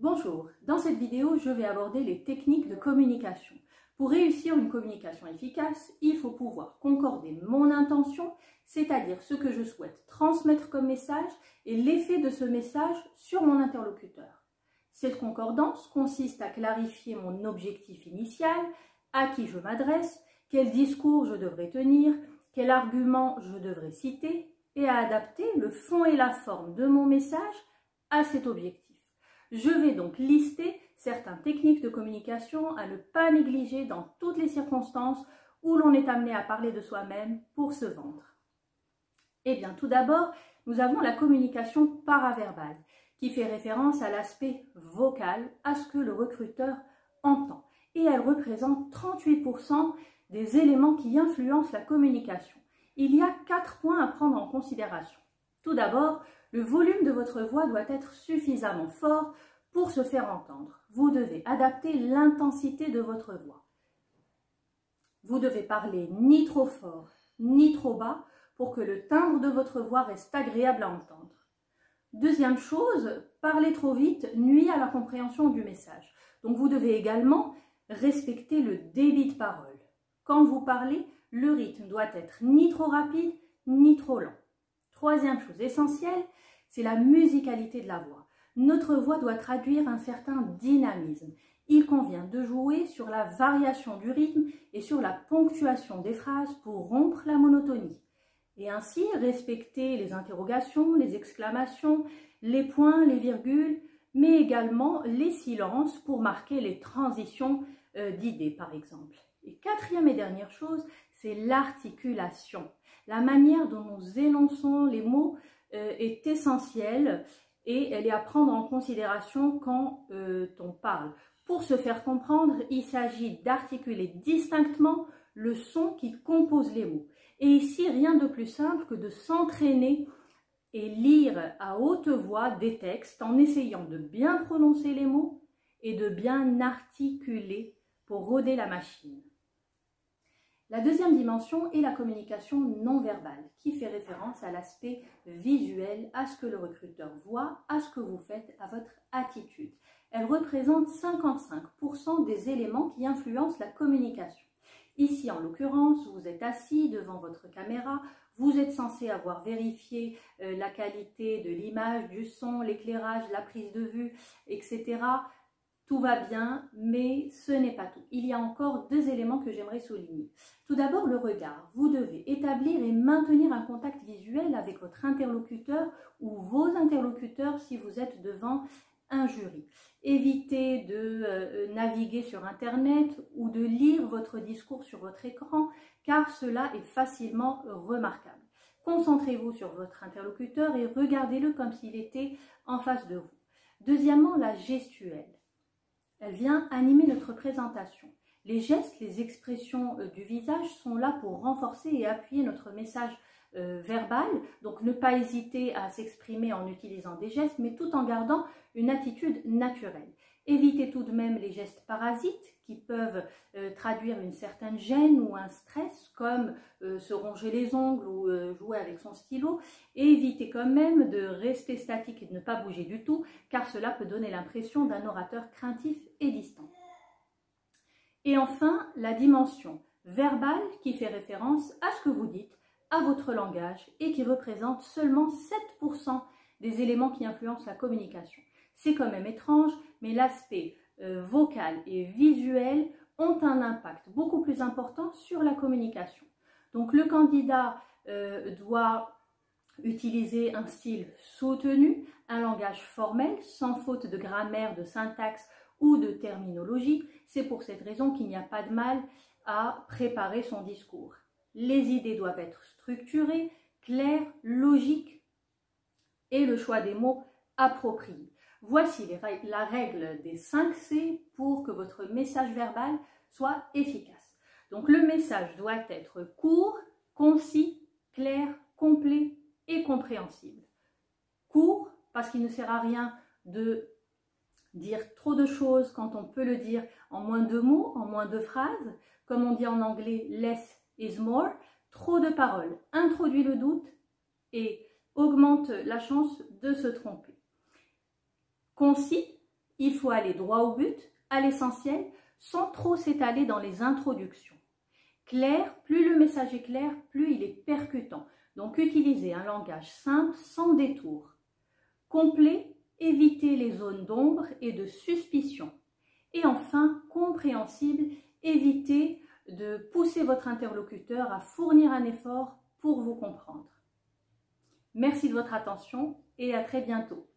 Bonjour, dans cette vidéo, je vais aborder les techniques de communication. Pour réussir une communication efficace, il faut pouvoir concorder mon intention, c'est-à-dire ce que je souhaite transmettre comme message et l'effet de ce message sur mon interlocuteur. Cette concordance consiste à clarifier mon objectif initial, à qui je m'adresse, quel discours je devrais tenir, quel argument je devrais citer et à adapter le fond et la forme de mon message à cet objectif. Je vais donc lister certaines techniques de communication à ne pas négliger dans toutes les circonstances où l'on est amené à parler de soi-même pour se vendre. Eh bien, tout d'abord, nous avons la communication paraverbale, qui fait référence à l'aspect vocal, à ce que le recruteur entend. Et elle représente 38% des éléments qui influencent la communication. Il y a 4 points à prendre en considération. Tout d'abord, le volume de votre voix doit être suffisamment fort pour se faire entendre. Vous devez adapter l'intensité de votre voix. Vous devez parler ni trop fort, ni trop bas pour que le timbre de votre voix reste agréable à entendre. Deuxième chose, parler trop vite nuit à la compréhension du message. Donc vous devez également respecter le débit de parole. Quand vous parlez, le rythme doit être ni trop rapide, ni trop lent. Troisième chose essentielle, c'est la musicalité de la voix. Notre voix doit traduire un certain dynamisme. Il convient de jouer sur la variation du rythme et sur la ponctuation des phrases pour rompre la monotonie. Et ainsi respecter les interrogations, les exclamations, les points, les virgules, mais également les silences pour marquer les transitions d'idées par exemple. Et quatrième et dernière chose, c'est l'articulation. La manière dont nous énonçons les mots est essentielle et elle est à prendre en considération quand on parle. Pour se faire comprendre, il s'agit d'articuler distinctement le son qui compose les mots. Et ici, rien de plus simple que de s'entraîner et lire à haute voix des textes en essayant de bien prononcer les mots et de bien articuler pour roder la machine. La deuxième dimension est la communication non verbale, qui fait référence à l'aspect visuel, à ce que le recruteur voit, à ce que vous faites, à votre attitude. Elle représente 55% des éléments qui influencent la communication. Ici, en l'occurrence, vous êtes assis devant votre caméra, vous êtes censé avoir vérifié la qualité de l'image, du son, l'éclairage, la prise de vue, etc. Tout va bien, mais ce n'est pas tout. Il y a encore 2 éléments que j'aimerais souligner. Tout d'abord, le regard. Vous devez établir et maintenir un contact visuel avec votre interlocuteur ou vos interlocuteurs si vous êtes devant un jury. Évitez de naviguer sur Internet ou de lire votre discours sur votre écran, car cela est facilement remarquable. Concentrez-vous sur votre interlocuteur et regardez-le comme s'il était en face de vous. Deuxièmement, la gestuelle. Elle vient animer notre présentation. Les gestes, les expressions du visage sont là pour renforcer et appuyer notre message verbal. Donc ne pas hésiter à s'exprimer en utilisant des gestes, mais tout en gardant une attitude naturelle. Évitez tout de même les gestes parasites qui peuvent traduire une certaine gêne ou un stress, comme se ronger les ongles ou jouer avec son stylo. Et évitez quand même de rester statique et de ne pas bouger du tout, car cela peut donner l'impression d'un orateur craintif et distant. Et enfin, la dimension verbale qui fait référence à ce que vous dites, à votre langage et qui représente seulement 7% des éléments qui influencent la communication. C'est quand même étrange, mais l'aspect vocal et visuel ont un impact beaucoup plus important sur la communication. Donc le candidat doit utiliser un style soutenu, un langage formel, sans faute de grammaire, de syntaxe ou de terminologie. C'est pour cette raison qu'il n'y a pas de mal à préparer son discours. Les idées doivent être structurées, claires, logiques et le choix des mots appropriés. Voici la règle des 5 C pour que votre message verbal soit efficace. Donc le message doit être court, concis, clair, complet et compréhensible. Court parce qu'il ne sert à rien de dire trop de choses quand on peut le dire en moins de mots, en moins de phrases. Comme on dit en anglais, less is more. Trop de paroles introduit le doute et augmente la chance de se tromper. Concis, Il faut aller droit au but, à l'essentiel, sans trop s'étaler dans les introductions. Clair, plus le message est clair, plus il est percutant. Donc utilisez un langage simple, sans détour. Complet, évitez les zones d'ombre et de suspicion. Et enfin, compréhensible, évitez de pousser votre interlocuteur à fournir un effort pour vous comprendre. Merci de votre attention et à très bientôt.